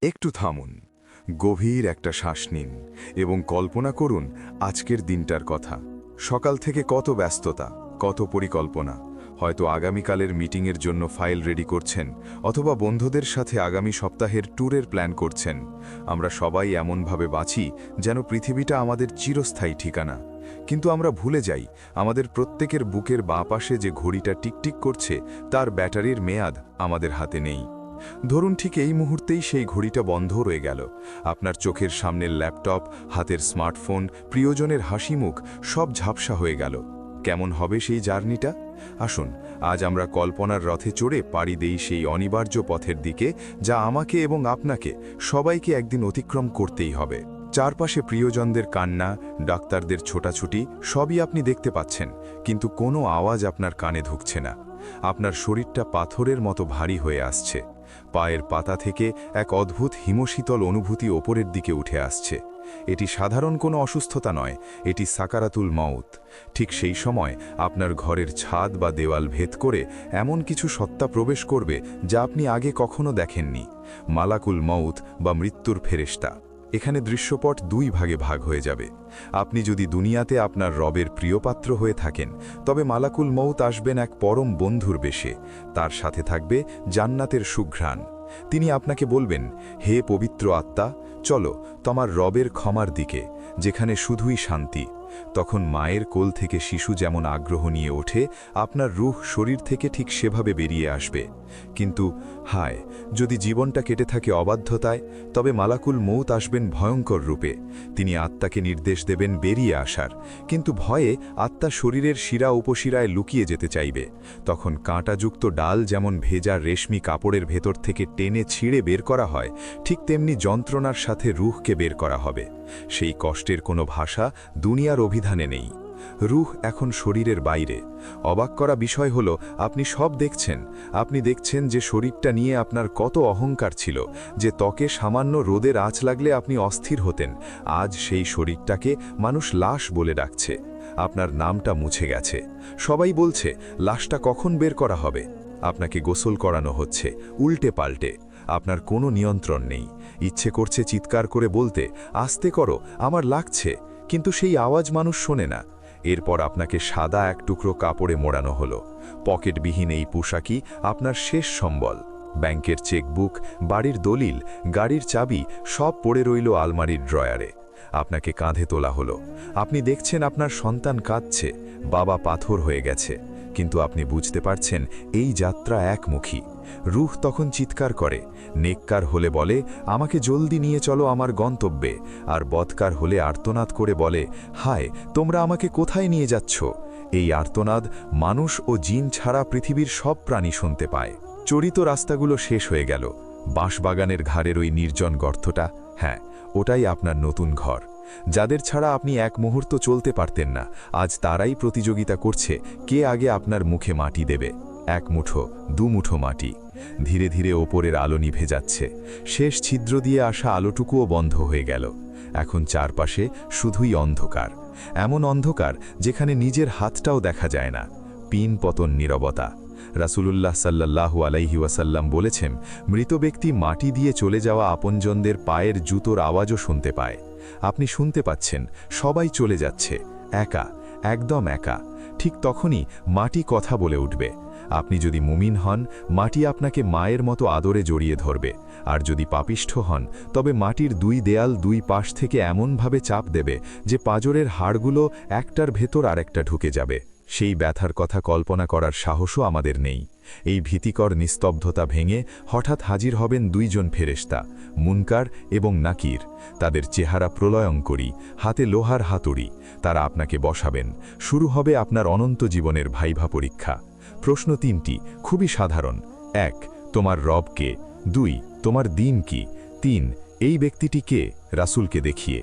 একটু থামুন, গভীর একটা শ্বাস নিন এবং কল্পনা করুন আজকের দিনটার কথা। সকাল থেকে কত ব্যস্ততা, কত পরিকল্পনা। হয়তো আগামীকালের মিটিংয়ের জন্য ফাইল রেডি করছেন, অথবা বন্ধুদের সাথে আগামী সপ্তাহের ট্যুরের প্ল্যান করছেন। আমরা সবাই এমনভাবে বাঁচি যেন পৃথিবীটা আমাদের চিরস্থায়ী ঠিকানা। কিন্তু আমরা ভুলে যাই, আমাদের প্রত্যেকের বুকের বাঁ পাশে যে ঘড়িটা টিকটিক করছে, তার ব্যাটারির মেয়াদ আমাদের হাতে নেই। ধরুন ঠিক এই মুহূর্তেই সেই ঘড়িটা বন্ধ রয়ে গেল। আপনার চোখের সামনের ল্যাপটপ, হাতের স্মার্টফোন, প্রিয়জনের হাসিমুখ সব ঝাপসা হয়ে গেল। কেমন হবে সেই জার্নিটা? আসুন আজ আমরা কল্পনার রথে চড়ে পাড়ি দেই সেই অনিবার্য পথের দিকে, যা আমাকে এবং আপনাকে সবাইকে একদিন অতিক্রম করতেই হবে। চারপাশে প্রিয়জনদের কান্না, ডাক্তারদের ছোটাছুটি সবই আপনি দেখতে পাচ্ছেন, কিন্তু কোনো আওয়াজ আপনার কানে ঢুকছে না। আপনার শরীরটা পাথরের মতো ভারী হয়ে আসছে। পায়ের পাতা থেকে এক অদ্ভুত হিমশীতল অনুভূতি ওপরের দিকে উঠে আসছে। এটি সাধারণ কোনো অসুস্থতা নয়, এটি সাকারাতুল মউত। ঠিক সেই সময় আপনার ঘরের ছাদ বা দেওয়াল ভেদ করে এমন কিছু সত্তা প্রবেশ করবে যা আপনি আগে কখনো দেখেননি। মালাকুল মউত বা মৃত্যুর ফেরেশতা। এখানে দৃশ্যপট দুই ভাগে ভাগ হয়ে যাবে। আপনি যদি দুনিয়াতে আপনার রবের প্রিয়পাত্র হয়ে থাকেন, তবে মালাকুল মউত আসবেন এক পরম বন্ধুর বেশে। তার সাথে থাকবে জান্নাতের সুঘ্রাণ। তিনি আপনাকে বলবেন, হে পবিত্র আত্মা, চলো তোমার রবের ক্ষমার দিকে, যেখানে শুধুই শান্তি। তখন মায়ের কোল থেকে শিশু যেমন আগ্রহ নিয়ে ওঠে, আপনার রূহ শরীর থেকে ঠিক সেভাবে বেরিয়ে আসবে। কিন্তু হায়, যদি জীবনটা কেটে থাকে অবাধ্যতায়, তবে মালাকুল মউত আসবেন ভয়ঙ্কর রূপে। তিনি আত্মাকে নির্দেশ দেবেন বেরিয়ে আসার, কিন্তু ভয়ে আত্মা শরীরের শিরা উপশিরায় লুকিয়ে যেতে চাইবে। তখন কাঁটাযুক্ত ডাল যেমন ভেজা রেশমি কাপড়ের ভেতর থেকে টেনে ছিঁড়ে বের করা হয়, ঠিক তেমনি যন্ত্রণার সাথে রূহকে বের করা হবে। সেই কষ্টের কোনো ভাষা দুনিয়ার অভিধানে নেই। রূহ এখন শরীরের বাইরে। অবাক করা বিষয় হলো, আপনি সব দেখছেন। আপনি দেখছেন যে শরীরটা নিয়ে আপনার কত অহংকার ছিল, যে ত্বকে সামান্য রোদের আঁচ লাগলে আপনি অস্থির হতেন। আজ সেই শরীরটাকে মানুষ লাশ বলে ডাকছে। আপনার নামটা মুছে গেছে। সবাই বলছে, লাশটা কখন বের করা হবে? আপনাকে গোসল করানো হচ্ছে উল্টে পাল্টে। আপনার কোনো নিয়ন্ত্রণ নেই। ইচ্ছে করছে চিৎকার করে বলতে, আস্তে করো, আমার লাগছে, কিন্তু সেই আওয়াজ মানুষ শোনে না। এরপর আপনাকে সাদা এক টুকরো কাপড়ে মোড়ানো হলো। পকেটবিহীন এই পোশাকই আপনার শেষ সম্বল। ব্যাংকের চেকবুক, বাড়ির দলিল, গাড়ির চাবি সব পড়ে রইল আলমারির ড্রয়ারে। আপনাকে কাঁধে তোলা হলো। আপনি দেখছেন আপনার সন্তান কাঁদছে, বাবা পাথর হয়ে গেছে, কিন্তু আপনি বুঝতে পারছেন এই যাত্রা একমুখী। রূহ তখন চিৎকার করে। নেককার হলে বলে, আমাকে জলদি নিয়ে চলো আমার গন্তব্যে, আর বদকার হলে আর্তনাদ করে বলে, হায়, তোমরা আমাকে কোথায় নিয়ে যাচ্ছ? এই আর্তনাদ মানুষ ও জিন ছাড়া পৃথিবীর সব প্রাণী শুনতে পায়। চরিত রাস্তাগুলো শেষ হয়ে গেল। বাঁশবাগানের ঘাড়ের ওই নির্জন গর্তটা, হ্যাঁ, ওটাই আপনার নতুন ঘর। যাদের ছাড়া আপনি এক মুহূর্ত চলতে পারতেন না, আজ তারাই প্রতিযোগিতা করছে কে আগে আপনার মুখে মাটি দেবে। এক মুঠো, দু মুঠো মাটি। ধীরে ধীরে ওপরের আলো নিভে যাচ্ছে। শেষ ছিদ্র দিয়ে আসা আলোটুকুও বন্ধ হয়ে গেল। এখন চারপাশে শুধুই অন্ধকার। এমন অন্ধকার যেখানে নিজের হাতটাও দেখা যায় না। পিন পতন নীরবতা। রাসূলুল্লাহ সাল্লাল্লাহু আলাইহি ওয়াসাল্লাম বলেছেন, মৃত ব্যক্তি মাটি দিয়ে চলে যাওয়া আপনজনদের পায়ের জুতোর আওয়াজও শুনতে পায়। আপনি শুনতে পাচ্ছেন, সবাই চলে যাচ্ছে, একা, একদম একা। ঠিক তখনই মাটি কথা বলে উঠবে। আপনি যদি মুমিন হন, মাটি আপনাকে মায়ের মতো আদরে জড়িয়ে ধরবে, আর যদি পাপিষ্ঠ হন, তবে মাটির দুই দেয়াল দুই পাশ থেকে এমনভাবে চাপ দেবে যে পাঁজরের হাড়গুলো একটার ভেতর আরেকটা ঢুকে যাবে। সেই ব্যথার কথা কল্পনা করার সাহসও আমাদের নেই। এই ভীতিকর নিস্তব্ধতা ভেঙে হঠাৎ হাজির হবেন দুইজন ফেরেশতা, মুনকার এবং নাকির। তাদের চেহারা প্রলয়ঙ্করী, হাতে লোহার হাতুড়ি। তারা আপনাকে বসাবেন। শুরু হবে আপনার অনন্ত জীবনের ভাইভা পরীক্ষা। প্রশ্ন তিনটি, খুবই সাধারণ। 1. তোমার রব কে? 2. তোমার দিন কি? 3. এই ব্যক্তিটি কে? রাসূলকে দেখিয়ে।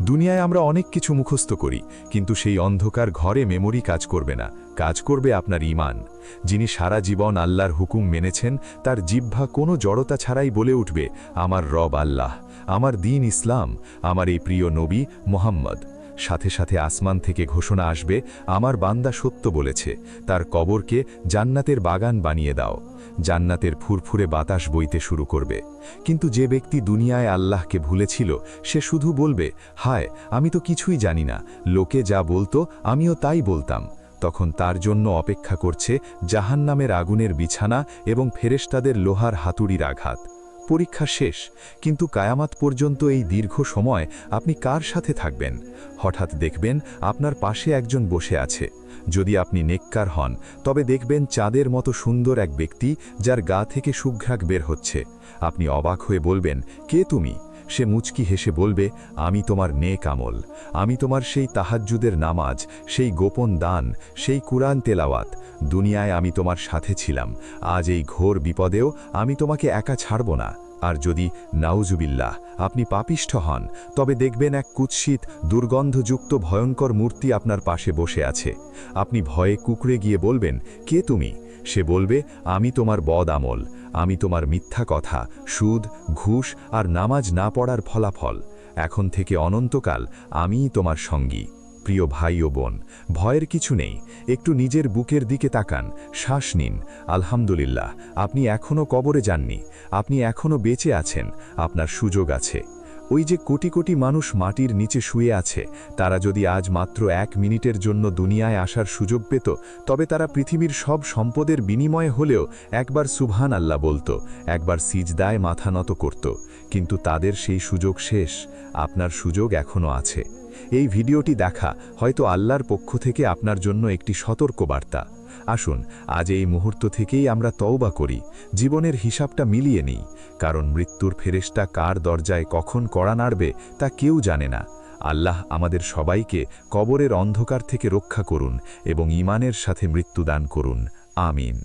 দুনিয়ায় আমরা অনেক কিছু মুখস্থ করি, কিন্তু সেই অন্ধকার ঘরে মেমোরি কাজ করবে না, কাজ করবে আপনার ঈমান। যিনি সারা জীবন আল্লাহর হুকুম মেনেছেন, তার জিহ্বা কোনো জড়তা ছাড়াই বলে উঠবে, আমার রব আল্লাহ, আমার দিন ইসলাম, আমার এই প্রিয় নবী মুহাম্মদ। সাথে সাথে আসমান থেকে ঘোষণা আসবে, আমার বান্দা সত্য বলেছে, তার কবরকে জান্নাতের বাগান বানিয়ে দাও। জান্নাতের ফুরফুরে বাতাস বইতে শুরু করবে। কিন্তু যে ব্যক্তি দুনিয়ায় আল্লাহকে ভুলেছিল সে শুধু বলবে, হায় আমি তো কিছুই জানি না, লোকে যা বলতো আমিও তাই বলতাম। তখন তার জন্য অপেক্ষা করছে জাহান্নামের আগুনের বিছানা এবং ফেরেশতাদের লোহার হাতুড়ির আঘাত। পরীক্ষা শেষ, কিন্তু কায়ামাত পর্যন্ত এই দীর্ঘ সময় আপনি কার সাথে থাকবেন? হঠাৎ দেখবেন আপনার পাশে একজন বসে আছে। যদি আপনি নেককার হন তবে দেখবেন চাঁদের মতো সুন্দর এক ব্যক্তি যার গা থেকে সুঘ্রাণ বের হচ্ছে। আপনি অবাক হয়ে বলবেন, কে তুমি? সে মুচকি হেসে বলবে, আমি তোমার নেক আমল, আমি তোমার সেই তাহাজ্জুদের নামাজ, সেই গোপন দান, সেই কুরআন তেলাওয়াত। দুনিয়ায় আমি তোমার সাথে ছিলাম, আজ এই ঘোর বিপদেও আমি তোমাকে একা ছাড়ব না। আর যদি নাউজুবিল্লাহ আপনি পাপিষ্ঠ হন তবে দেখবেন এক কুৎসিত দুর্গন্ধযুক্ত ভয়ঙ্কর মূর্তি আপনার পাশে বসে আছে। আপনি ভয়ে কুঁকড়ে গিয়ে বলবেন, কে তুমি? সে বলবে, আমি তোমার বদ আমল, আমি তোমার মিথ্যা কথা, সুদ, ঘুষ আর নামাজ না পড়ার ফলাফল। এখন থেকে অনন্তকাল আমিই তোমার সঙ্গী। প্রিয় ভাই ও বোন, ভয়ের কিছু নেই। একটু নিজের বুকের দিকে তাকান, শ্বাস নিন। আলহামদুলিল্লাহ, আপনি এখনও কবরে যাননি, আপনি এখনও বেঁচে আছেন, আপনার সুযোগ আছে। ওই যে কোটি কোটি মানুষ মাটির নিচে শুয়ে আছে, তারা যদি আজ মাত্র 1 মিনিটের জন্য দুনিয়ায় আসার সুযোগ পেত, তবে তারা পৃথিবীর সব সম্পদের বিনিময়ে হলেও একবার সুবহান আল্লাহ বলতো, একবার সিজদায় মাথা নত করত। কিন্তু তাদের সেই সুযোগ শেষ। আপনার সুযোগ এখনও আছে। এই ভিডিওটি দেখা হয়তো আল্লাহর পক্ষ থেকে আপনার জন্য একটি সতর্কবার্তা। আসুন আজ এই মুহূর্ত থেকেই আমরা তওবা করি, জীবনের হিসাবটা মিলিয়ে নিই। কারণ মৃত্যুর ফেরেশতা কার দরজায় কখন কড়া নাড়বে তা কেউ জানে না। আল্লাহ আমাদের সবাইকে কবরের অন্ধকার থেকে রক্ষা করুন এবং ঈমানের সাথে মৃত্যুদান করুন। আমিন।